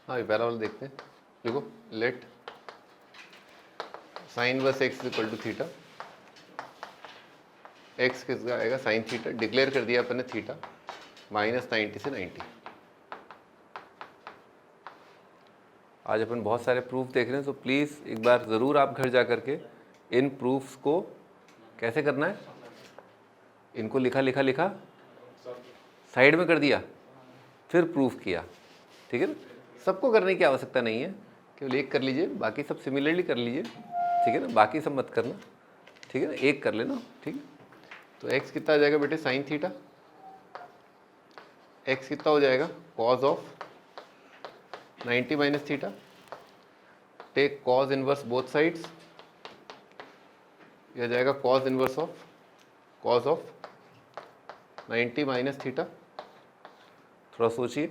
हाँ, ये पहला वाला देखते हैं। देखो, let sine inverse x equal to theta, x किसका आएगा साइन थीटा, डिक्लेयर कर दिया अपन ने थीटा -90 से 90। आज अपन बहुत सारे प्रूफ देख रहे हैं, तो प्लीज़ एक बार ज़रूर आप घर जा करके इन प्रूफ्स को कैसे करना है, इनको लिखा लिखा लिखा साइड में कर दिया, फिर प्रूफ किया, ठीक है ना। सबको करने की आवश्यकता नहीं है, केवल एक कर लीजिए, बाकी सब सिमिलरली कर लीजिए, ठीक है ना, बाकी सब मत करना, ठीक है ना, एक कर लेना, ठीक है। तो x कितना आ जाएगा बेटे साइन थीटा, x कितना हो जाएगा cos of 90 minus theta, take cos inverse both sides, यह जाएगा cos inverse of 90 minus theta. थोड़ा सोचिए,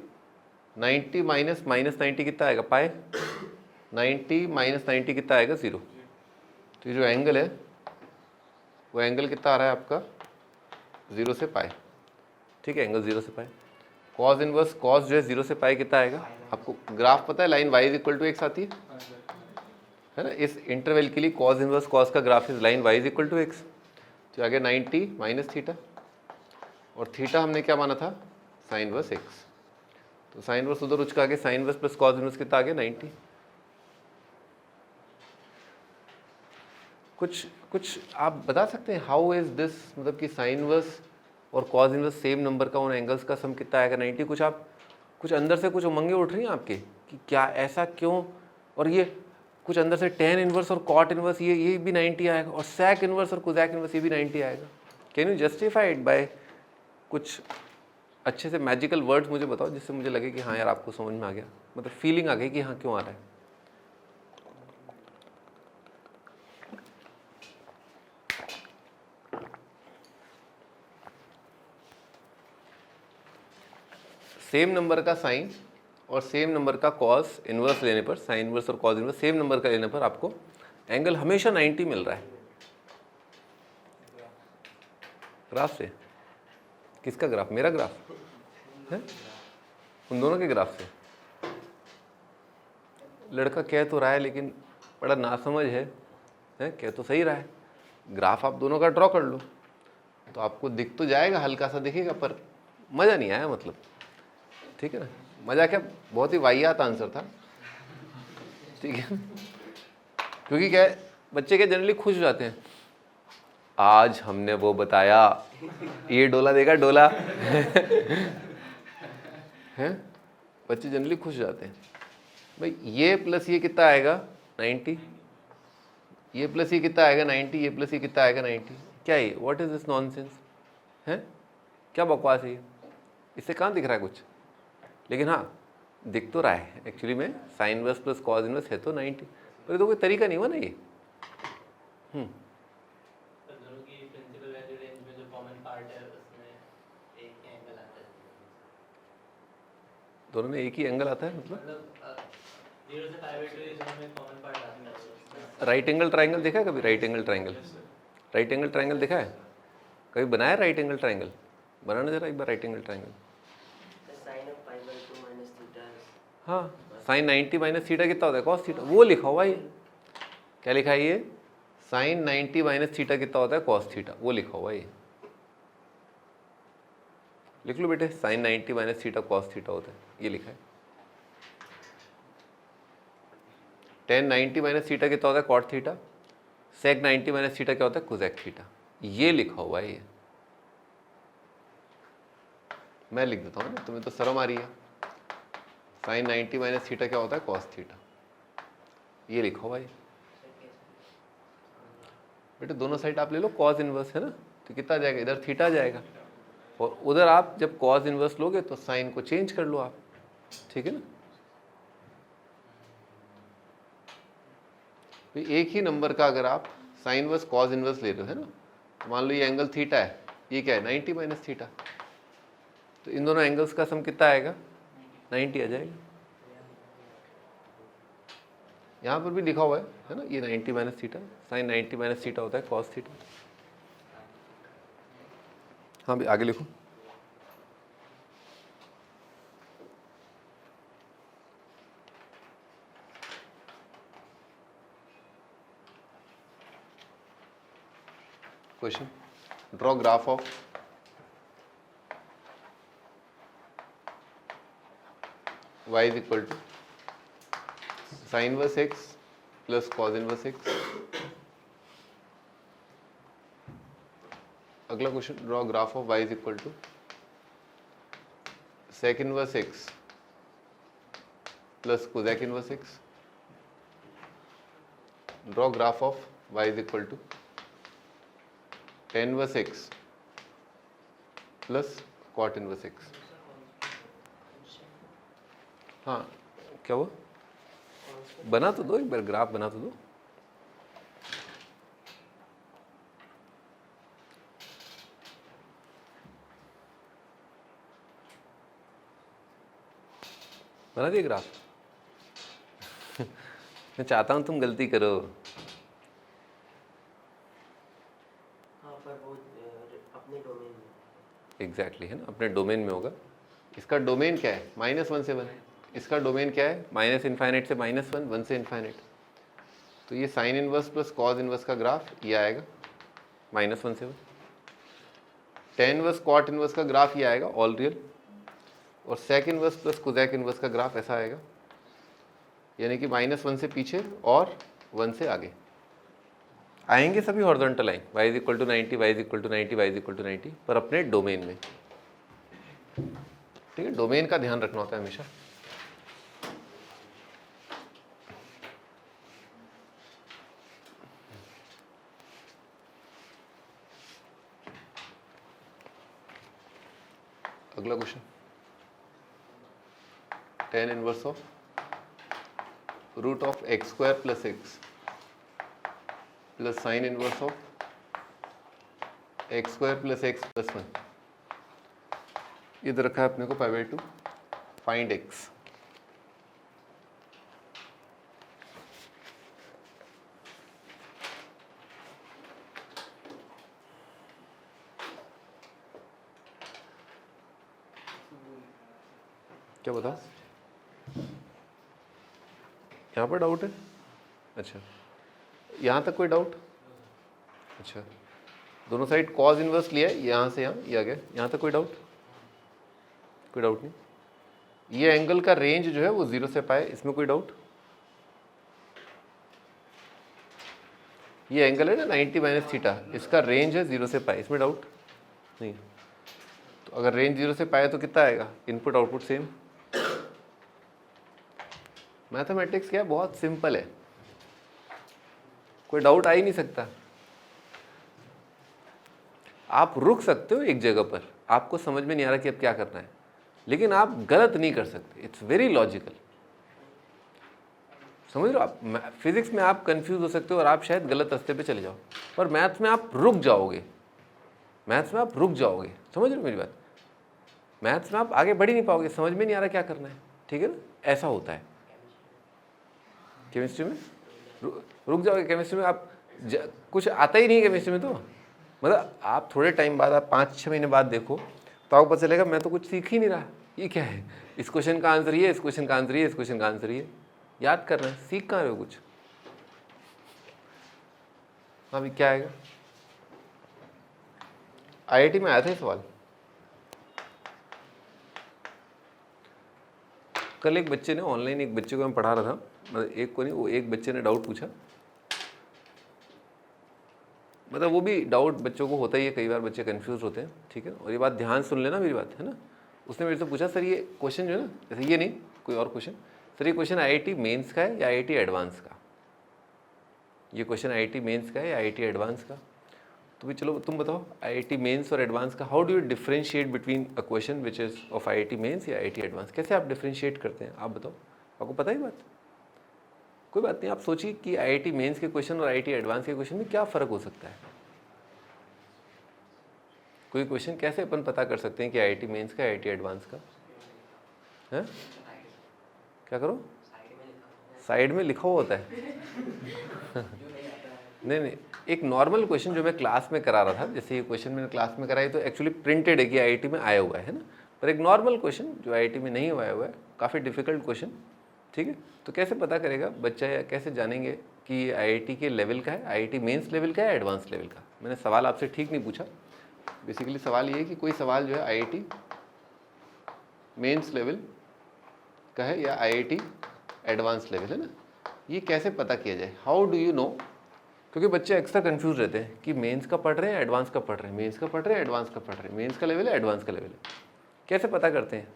90 माइनस -90 कितना आएगा पाए, 90 माइनस 90 कितना आएगा 0। तो ये जो एंगल है वो एंगल कितना आ रहा है आपका 0 से पाए, ठीक है, एंगल 0 से पाए। कॉज इनवर्स कॉज जो है 0 से पाए कितना आएगा, आपको ग्राफ पता है, line y equal to x आती है ना, इस इंटरवल के लिए कॉज इनवर्स कॉज का graph is line y equal to x. तो आ गया 90 माइनस थीटा, और थीटा हमने क्या माना था साइन इनवर्स एक्स, तो साइन इनवर्स उधर उचका आगे, sign inverse plus cos inverse कितना आ गया 90। कुछ आप बता सकते हैं हाउ इज दिस, मतलब कि साइन इनवर्स और कॉज इनवर्स सेम नंबर का, उन एंगल्स का सम कितना आएगा 90। कुछ अंदर से कुछ उमंगे उठ रही हैं आपके कि क्या ऐसा क्यों, और ये कुछ अंदर से टेन इनवर्स और कॉट इनवर्स ये भी 90 आएगा, और सैक इनवर्स और कोजैक इनवर्स ये भी 90 आएगा। Can you justify it by कुछ अच्छे से मैजिकल वर्ड्स मुझे बताओ, जिससे मुझे लगे कि हाँ यार आपको समझ में आ गया, मतलब फीलिंग आ गई कि हाँ क्यों आ रहा है। सेम नंबर का साइन और सेम नंबर का कॉस इनवर्स लेने पर, साइन इनवर्स और कॉस इनवर्स सेम नंबर का लेने पर आपको एंगल हमेशा 90 मिल रहा है। ग्राफ से, किसका ग्राफ, मेरा ग्राफ है, उन दोनों के ग्राफ से। लड़का कह तो रहा है लेकिन बड़ा नासमझ है, कह तो सही रहा है, ग्राफ आप दोनों का ड्रॉ कर लो तो आपको दिख तो जाएगा, हल्का सा दिखेगा, पर मज़ा नहीं आया, मतलब ठीक है ना। मज़ा क्या, बहुत ही वाहियात आंसर था, ठीक है, क्योंकि क्या है, बच्चे क्या जनरली खुश हो जाते हैं, आज हमने वो बताया, ये डोला देगा डोला हैं, बच्चे जनरली खुश हो जाते हैं। भाई ये प्लस ये कितना आएगा 90, ये प्लस ये कितना आएगा 90, ये प्लस ये कितना आएगा 90। क्या ये, व्हाट इज दिस नॉनसेंस है, क्या बकवास है ये, इससे कहाँ दिख रहा है कुछ, लेकिन हाँ दिख तो रहा है एक्चुअली में, sign inverse plus cos inverse है तो 90, पर ये तो कोई तरीका नहीं हुआ ना ये। दोनों में एक ही एंगल आता है, मतलब राइट एंगल ट्राइंगल देखा है कभी, राइट एंगल ट्राइंगल देखा है कभी, बनाया राइट एंगल ट्राइंगल, बनाना जरा एक बार राइट एंगल ट्राइंगल। हाँ, साइन 90 माइनस थीटा कितना होता है कॉस थीटा, वो लिखा हुआ है, क्या लिखा है ये, साइन 90 माइनस थीटा कितना होता है कॉस थीटा, वो लिखा हुआ है ये, लिख लो बेटे, sine 90 minus theta cos theta होता है, ये लिखा है। टेन 90 माइनस थीटा कितना होता है कॉट थीटा, सेक 90 माइनस थीटा क्या होता है कोसेक थीटा, ये लिखा हुआ है ये। मैं लिख देता हूँ ना, तुम्हें तो शर्म आ रही है, साइन 90 माइनस थीटा क्या होता है कॉस थीटा, ये लिखा हुआ है बेटे। दोनों साइड आप ले लो, कॉस इनवर्स है ना, तो कितना आ जाएगा, इधर थीटा आ जाएगा, और उधर आप जब कॉस इनवर्स लोगे तो साइन को चेंज कर लो आप, ठीक है ना। तो एक ही नंबर का अगर आप साइन इनवर्स कॉस इनवर्स ले रहे हो है ना, तो मान लो ये एंगल थीटा है, ये क्या है 90 माइनस थीटा, तो इन दोनों एंगल्स का सम कितना आएगा 90 आ जाएगा। यहाँ पर भी लिखा हुआ है ना, ये 90 minus theta, sine 90 minus theta होता है कॉस थीटा। हाँ भी आगे लिखो, question, draw graph of y is equal to sine inverse x plus cos inverse x। अगला question, draw graph of y is equal to sec inverse x plus cosec inverse x। Draw graph of y is equal to tan inverse x plus cot inverse x। हाँ क्या हुआ, बना तो दो, एक bar graph बना तो दो। बना दिए ग्राफ। मैं चाहता हूं तुम गलती करो। हाँ, पर वो अपने डोमेन में एग्जैक्टली है ना, अपने डोमेन में होगा। इसका डोमेन क्या है, -1 से 1। इसका डोमेन क्या है, -∞ से -1, 1 से इन्फाइनाइट। तो ये sine inverse plus cos inverse का ग्राफ ये आएगा -1 से 1। tan इनवर्स कॉट इनवर्स का ग्राफ ये आएगा ऑल रियल। और sec inverse plus cosec inverse का ग्राफ ऐसा आएगा, यानी कि -1 से पीछे और 1 से आगे आएंगे सभी horizontal line. y is equal to 90, y is equal to 90, y is equal to 90, पर अपने डोमेन में। ठीक है, डोमेन का ध्यान रखना होता है हमेशा। अगला question, tan inverse of root of x square plus x plus sine inverse of x square plus x plus 1। इधर रखा है अपने को π/2, फाइंड x। क्या बताओ, यहाँ पर डाउट है? अच्छा, यहाँ तक कोई डाउट? अच्छा, दोनों साइड कॉस इनवर्स लिया है, यहाँ से यहाँ ये आ गया, यहाँ तक कोई डाउट? कोई डाउट नहीं। ये एंगल का रेंज जो है वो 0 से पाए, इसमें कोई डाउट? ये एंगल है ना 90 माइनस थीटा, इसका रेंज है 0 से पाए, इसमें डाउट नहीं। तो अगर रेंज 0 से पाए तो कितना आएगा, इनपुट आउटपुट सेम। मैथमेटिक्स क्या है, बहुत सिंपल है, कोई डाउट आ ही नहीं सकता। आप रुक सकते हो एक जगह पर, आपको समझ में नहीं आ रहा कि अब क्या करना है, लेकिन आप गलत नहीं कर सकते। इट्स वेरी लॉजिकल, समझ रहे हो आप। फिजिक्स में आप कंफ्यूज हो सकते हो और आप शायद गलत रास्ते पे चले जाओ, पर मैथ्स में आप रुक जाओगे, मैथ्स में आप रुक जाओगे। समझ रहे हो मेरी बात, मैथ्स में आप आगे बढ़ ही नहीं पाओगे, समझ में नहीं आ रहा क्या करना है। ठीक है ना, ऐसा होता है। केमिस्ट्री में रुक जाओगे, केमिस्ट्री में आप कुछ आता ही नहीं है केमिस्ट्री में, तो मतलब आप थोड़े टाइम बाद, आप 5-6 महीने बाद देखो तो आपको पता चलेगा मैं तो कुछ सीख ही नहीं रहा, ये क्या है, इस क्वेश्चन का आंसर ये, इस क्वेश्चन का आंसर ये, इस क्वेश्चन का आंसर ये। याद कर रहे हैं, सीख कहाँ रहे हो कुछ। अभी क्या आएगा, IIT में आया था ये सवाल। कल एक बच्चे ने ऑनलाइन, एक बच्चे को मैं पढ़ा रहा था, मतलब एक को नहीं, वो एक बच्चे ने डाउट पूछा। मतलब वो भी डाउट बच्चों को होता ही है, कई बार बच्चे कंफ्यूज होते हैं। ठीक है, और ये बात ध्यान सुन लेना मेरी बात, है ना। उसने मेरे से पूछा, सर ये क्वेश्चन जो है ना, जैसे ये नहीं कोई और क्वेश्चन, सर ये क्वेश्चन IIT मेंस का है या IIT एडवांस का, ये क्वेश्चन IIT मेंस का है या IIT एडवांस का। तो भी चलो तुम बताओ, IIT मेंस और एडवांस का, how do you differentiate between a question which is of IIT Mains या IIT एडवांस, कैसे आप डिफरेंशिएट करते हैं, आप बताओ, आपको पता ही बात। कोई बात नहीं, आप सोचिए कि IIT मेंस के क्वेश्चन और IIT एडवांस के क्वेश्चन में क्या फ़र्क हो सकता है। कोई क्वेश्चन कैसे अपन पता कर सकते हैं कि IIT मेंस का IIT एडवांस का है? क्या करो, साइड में लिखा हुआ होता है। नहीं, एक नॉर्मल क्वेश्चन जो मैं क्लास में करा रहा था, जैसे ये क्वेश्चन मैंने क्लास में कराई तो एक्चुअली प्रिंटेड है कि IIT में आया हुआ है ना, पर एक नॉर्मल क्वेश्चन जो IIT में नहीं आया हुआ है, काफ़ी डिफिकल्ट क्वेश्चन। ठीक है, तो कैसे पता करेगा बच्चा, या कैसे जानेंगे कि IIT के लेवल का है, IIT मेंस लेवल का है, एडवांस लेवल का। मैंने सवाल आपसे ठीक नहीं पूछा। बेसिकली सवाल ये है कि कोई सवाल जो है आईआईटी मेंस लेवल का है या आईआईटी एडवांस लेवल है ना, ये कैसे पता किया जाए, हाउ डू यू नो। क्योंकि बच्चे अक्सर कंफ्यूज रहते हैं कि मेंस का पढ़ रहे हैं एडवांस का पढ़ रहे हैं, मेंस का पढ़ रहे हैं एडवांस का पढ़ रहे हैं, मेंस का लेवल है एडवांस का लेवल है, कैसे पता करते हैं।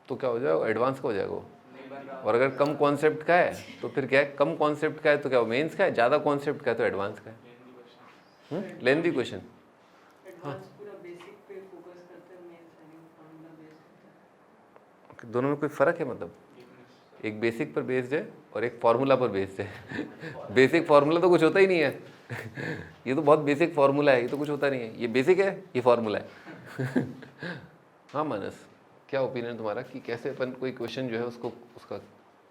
तो क्या हो जाएगा, एडवांस का हो जाएगा वो। और अगर कम कॉन्सेप्ट का है तो फिर क्या है, कम कॉन्सेप्ट का है तो क्या वो मेंस का है, ज़्यादा कॉन्सेप्ट का है तो एडवांस का है। Lengthy question. दोनों में कोई फ़र्क है, मतलब एक बेसिक पर बेस्ड है और एक फार्मूला पर बेस्ड है। बेसिक फार्मूला तो कुछ होता ही नहीं है। ये तो बहुत बेसिक फार्मूला है, ये तो कुछ होता नहीं है, ये बेसिक है ये फार्मूला है। हाँ मानस, क्या ओपिनियन तुम्हारा कि कैसे अपन कोई क्वेश्चन जो है उसको, उसका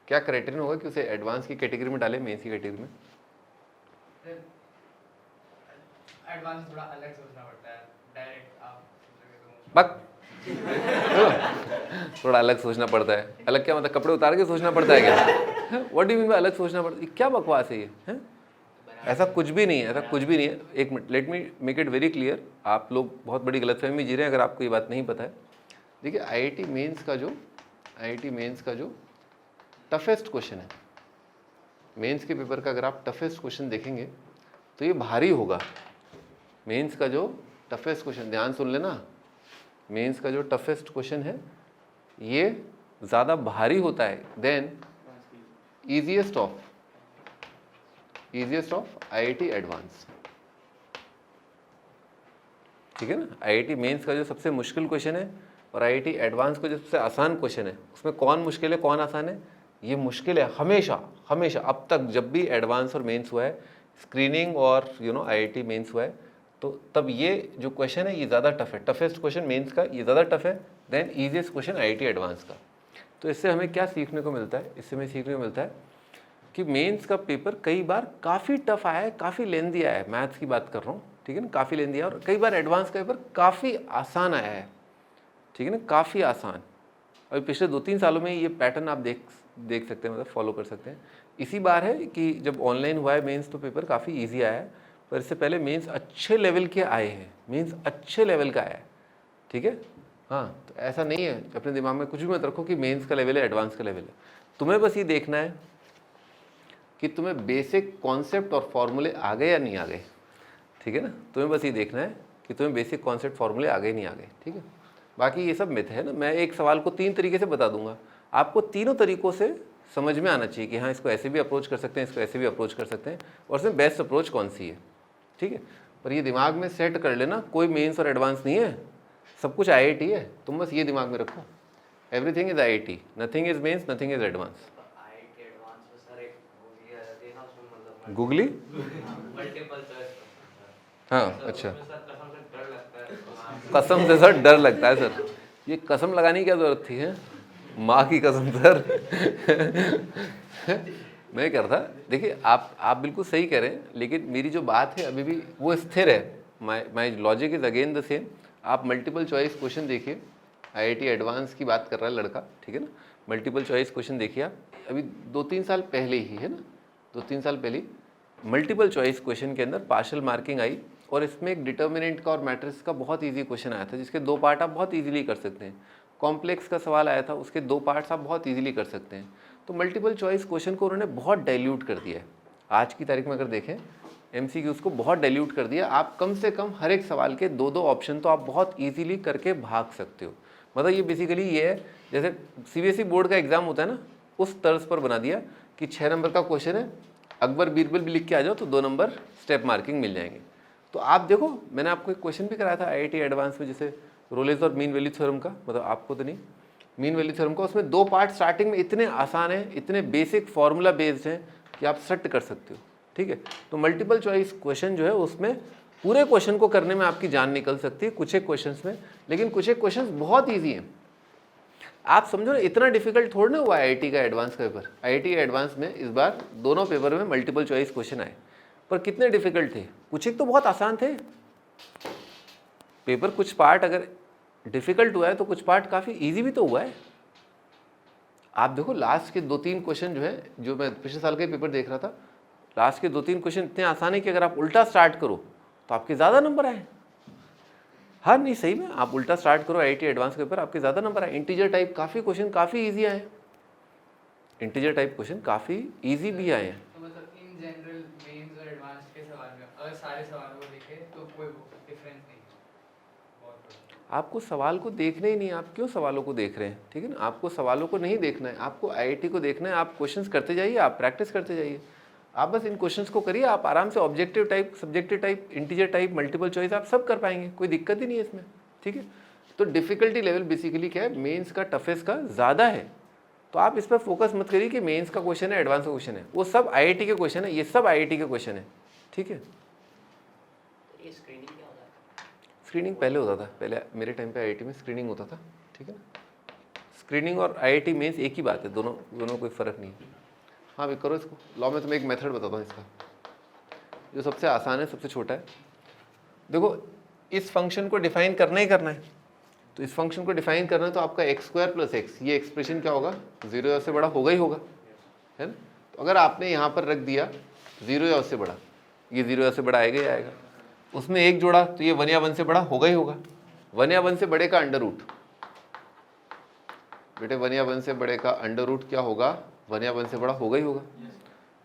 क्या क्राइटेरियन होगा कि उसे एडवांस की कैटेगरी में डालें, मेंस की कैटेगरी में। एडवांस थोड़ा अलग सोचना पड़ता है, डायरेक्ट आप बक थोड़ा अलग सोचना पड़ता है। अलग क्या मतलब, कपड़े उतार के सोचना पड़ता है क्या? What do you mean by अलग सोचना पड़ता है, क्या बकवास है ये हैं? ऐसा कुछ भी नहीं है, ऐसा कुछ भी नहीं है। एक minute, let me make it very clear. आप लोग बहुत बड़ी गलतफहमी में जी रहे हैं अगर आपको ये बात नहीं पता है। देखिए आईआईटी मेंस का जो टफेस्ट क्वेश्चन है, मेंस के पेपर का अगर आप टफेस्ट क्वेश्चन देखेंगे तो ये भारी होगा। मेंस का जो टफेस्ट क्वेश्चन, ध्यान सुन लेना, मेंस का जो टफेस्ट क्वेश्चन है ये ज़्यादा भारी होता है than easiest of IIT advance. ठीक है ना, आईआईटी मेंस का जो सबसे मुश्किल क्वेश्चन है और आईआईटी एडवांस का जो सबसे आसान क्वेश्चन है, उसमें कौन मुश्किल है कौन आसान है, ये मुश्किल है हमेशा हमेशा। अब तक जब भी एडवांस और मेंस हुआ है, स्क्रीनिंग और आईआईटी मेंस हुआ है, तो तब ये जो क्वेश्चन है ये ज़्यादा टफ है। टफेस्ट क्वेश्चन मेंस का ये ज़्यादा टफ है than easiest question IIT advance का। तो इससे हमें क्या सीखने को मिलता है, इससे हमें सीखने को मिलता है कि मेंस का पेपर कई बार काफ़ी टफ आया है, काफ़ी लेंदी आया है, मैथ्स की बात कर रहा हूँ, ठीक है ना, काफ़ी लेंदी आया, और कई बार एडवांस का पेपर काफ़ी आसान आया है, ठीक है ना, काफ़ी आसान। और पिछले 2-3 सालों में ये पैटर्न आप देख सकते हैं, मतलब फॉलो कर सकते हैं। इसी बार है कि जब ऑनलाइन हुआ है मेंस तो पेपर काफ़ी ईजी आया है, पर इससे पहले मेंस अच्छे लेवल के आए हैं, मेंस अच्छे लेवल का आया है, ठीक है। हाँ, तो ऐसा नहीं है, अपने दिमाग में कुछ भी मत रखो कि मेंस का लेवल है एडवांस का लेवल है। तुम्हें बस ये देखना है कि तुम्हें बेसिक कॉन्सेप्ट और फॉर्मूले आ गए या नहीं आ गए, ठीक है ना। तुम्हें बस ये देखना है कि तुम्हें बेसिक कॉन्सेप्ट फॉर्मूले आ गए नहीं आ गए, ठीक है। बाकी ये सब मिथ है ना। मैं एक सवाल को 3 तरीके से बता दूंगा, आपको तीनों तरीक़ों से समझ में आना चाहिए कि हाँ इसको ऐसे भी अप्रोच कर सकते हैं, इसको ऐसे भी अप्रोच कर सकते हैं, और इसमें बेस्ट अप्रोच कौन सी है, ठीक है। पर ये दिमाग में सेट कर लेना, कोई मेंस और एडवांस नहीं है, सब कुछ आईआईटी है। तुम बस ये दिमाग में रखो, everything is IIT, nothing is Mains, nothing is advance. Googly multiple choice. हाँ अच्छा, कसम से सर डर लगता है सर, ये कसम लगाने की क्या ज़रूरत थी है, माँ की कसम सर। मैं कह रहा था, देखिए आप बिल्कुल सही कह रहे हैं, लेकिन मेरी जो बात है अभी भी वो स्थिर है। My logic is again the same. आप मल्टीपल चॉइस क्वेश्चन देखिए, आईआईटी एडवांस की बात कर रहा है लड़का, ठीक है ना। मल्टीपल चॉइस क्वेश्चन देखिए आप, अभी 2-3 साल पहले ही है ना, 2-3 साल पहले मल्टीपल चॉइस क्वेश्चन के अंदर पार्शियल मार्किंग आई, और इसमें एक डिटर्मिनेंट का और मैट्रिक्स का बहुत ईजी क्वेश्चन आया था, जिसके 2 पार्ट आप बहुत ईजिली कर सकते हैं। कॉम्प्लेक्स का सवाल आया था, उसके 2 पार्ट्स आप बहुत ईजिली कर सकते हैं। तो मल्टीपल चॉइस क्वेश्चन को उन्होंने बहुत डाइल्यूट कर दिया है। आज की तारीख में अगर देखें एमसीक्यूज़ को बहुत डाइल्यूट कर दिया। आप कम से कम हर एक सवाल के 2-2 ऑप्शन तो आप बहुत ईजिली करके भाग सकते हो। मतलब ये बेसिकली ये है, जैसे सीबीएसई बोर्ड का एग्ज़ाम होता है ना, उस तर्ज पर बना दिया कि 6 नंबर का क्वेश्चन है, अकबर बीरबल भी लिख के आ जाओ तो 2 नंबर स्टेप मार्किंग मिल जाएंगे। तो आप देखो, मैंने आपको एक क्वेश्चन भी कराया था आईआईटी एडवांस में, जैसे रोलेज और मीन वैल्यू थ्योरम का, मतलब आपको तो नहीं, मीन वैल्यू थ्योरम का, उसमें 2 पार्ट स्टार्टिंग में इतने आसान हैं, इतने बेसिक फार्मूला बेस्ड हैं कि आप सट कर सकते हो, ठीक है। तो मल्टीपल चॉइस क्वेश्चन जो है उसमें पूरे क्वेश्चन को करने में आपकी जान निकल सकती है कुछ एक क्वेश्चंस में, लेकिन कुछ एक क्वेश्चंस बहुत ईजी हैं। आप समझो ना, इतना डिफिकल्ट थोड़ा ना हुआ आईआईटी का एडवांस का पेपर। आईआईटी एडवांस में इस बार दोनों पेपर में मल्टीपल चॉइस क्वेश्चन आए, पर कितने डिफिकल्ट थे। कुछ एक तो बहुत आसान थे पेपर, कुछ पार्ट अगर डिफिकल्ट हुआ है तो कुछ पार्ट काफ़ी इजी भी तो हुआ है। आप देखो लास्ट के 2-3 क्वेश्चन जो है, जो मैं पिछले साल का पेपर देख रहा था, लास्ट के 2-3 क्वेश्चन इतने आसान है कि अगर आप उल्टा स्टार्ट करो तो आपके ज़्यादा नंबर आए। हाँ नहीं सही में आप उल्टा स्टार्ट करो IIT एडवांस के ऊपर, आपके ज़्यादा नंबर आए। इंटीजर टाइप काफ़ी क्वेश्चन काफ़ी ईजी आए हैं, इंटीजर टाइप क्वेश्चन काफ़ी ईजी भी आए हैं। तो मतलब इन जनरल मेंस और एडवांस के सवाल में अगर सारे सवालों को देखें तो कोई डिफरेंस नहीं है बहुत बड़ा। आपको सवाल को देखना ही नहीं है, आप क्यों सवालों को देख रहे हैं, ठीक है ना। आपको सवालों को नहीं देखना है, आपको IIT को देखना है। आप क्वेश्चंस करते जाइए, आप प्रैक्टिस करते जाइए, आप बस इन क्वेश्चंस को करिए। आप आराम से objective type, subjective type, integer type, multiple choice आप सब कर पाएंगे, कोई दिक्कत ही नहीं है इसमें, ठीक है। तो डिफ़िकल्टी लेवल बेसिकली क्या है, मेंस का टफेस्ट का ज़्यादा है। तो आप इस पर फोकस मत करिए कि मेंस का क्वेश्चन है, एडवांस का क्वेश्चन है, वो सब IIT के क्वेश्चन है, ये सब IIT के क्वेश्चन है, ठीक है। ये स्क्रीनिंग क्या होता है? स्क्रीनिंग पहले होता था, पहले मेरे टाइम पे IIT में स्क्रीनिंग होता था, ठीक है ना। स्क्रीनिंग और IIT मेंस एक ही बात है, दोनों कोई फ़र्क नहीं है। हाँ भाई करो इसको। लॉ में तुम्हें एक मेथड बताता हूँ इसका, जो सबसे आसान है, सबसे छोटा है। देखो इस फंक्शन को डिफाइन करना ही करना है, तो इस फंक्शन को डिफाइन करना है तो आपका x² + x, ये एक्सप्रेशन क्या होगा, 0 या उससे बड़ा होगा ही होगा, है ना। तो अगर आपने यहाँ पर रख दिया 0 या उससे बड़ा, ये 0 या उससे बड़ा आएगा ही आएगा। उसमें 1 जोड़ा तो ये 1 या 1 से बड़ा होगा ही होगा। 1 या 1 से बड़े का अंडर रूट, बेटे 1 या 1 से बड़े का अंडर रूट क्या होगा, 1 या 1 से बड़ा होगा ही होगा।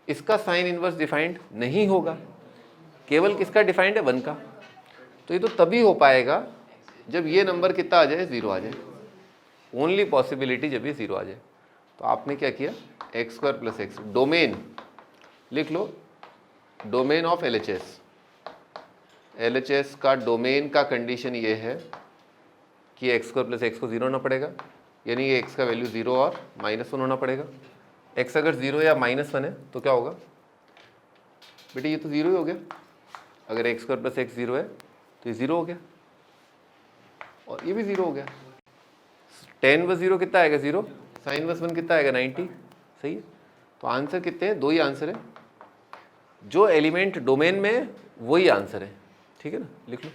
इसका साइन इनवर्स डिफाइंड नहीं होगा, केवल किसका डिफाइंड है, 1 का। तो ये तो तभी हो पाएगा जब ये नंबर कितना आ जाए, 0 आ जाए। ओनली पॉसिबिलिटी जब ये 0 आ जाए। तो आपने क्या किया, x² + x, डोमेन लिख लो, डोमेन ऑफ LHS। LHS का डोमेन का कंडीशन ये है कि x² + x को 0 होना पड़ेगा, यानी ये x का वैल्यू 0 और -1 होना पड़ेगा। x अगर 0 या -1 है तो क्या होगा, बेटे ये तो 0 ही हो गया। अगर x² + x 0 है तो ये 0 हो गया, और ये भी 0 हो गया। tan इनवर्स 0 कितना आएगा, 0। sin इनवर्स 1 कितना आएगा, 90। सही है। तो आंसर कितने हैं, 2 ही आंसर है। जो एलिमेंट डोमेन में है वही आंसर है, ठीक है ना। लिख लो।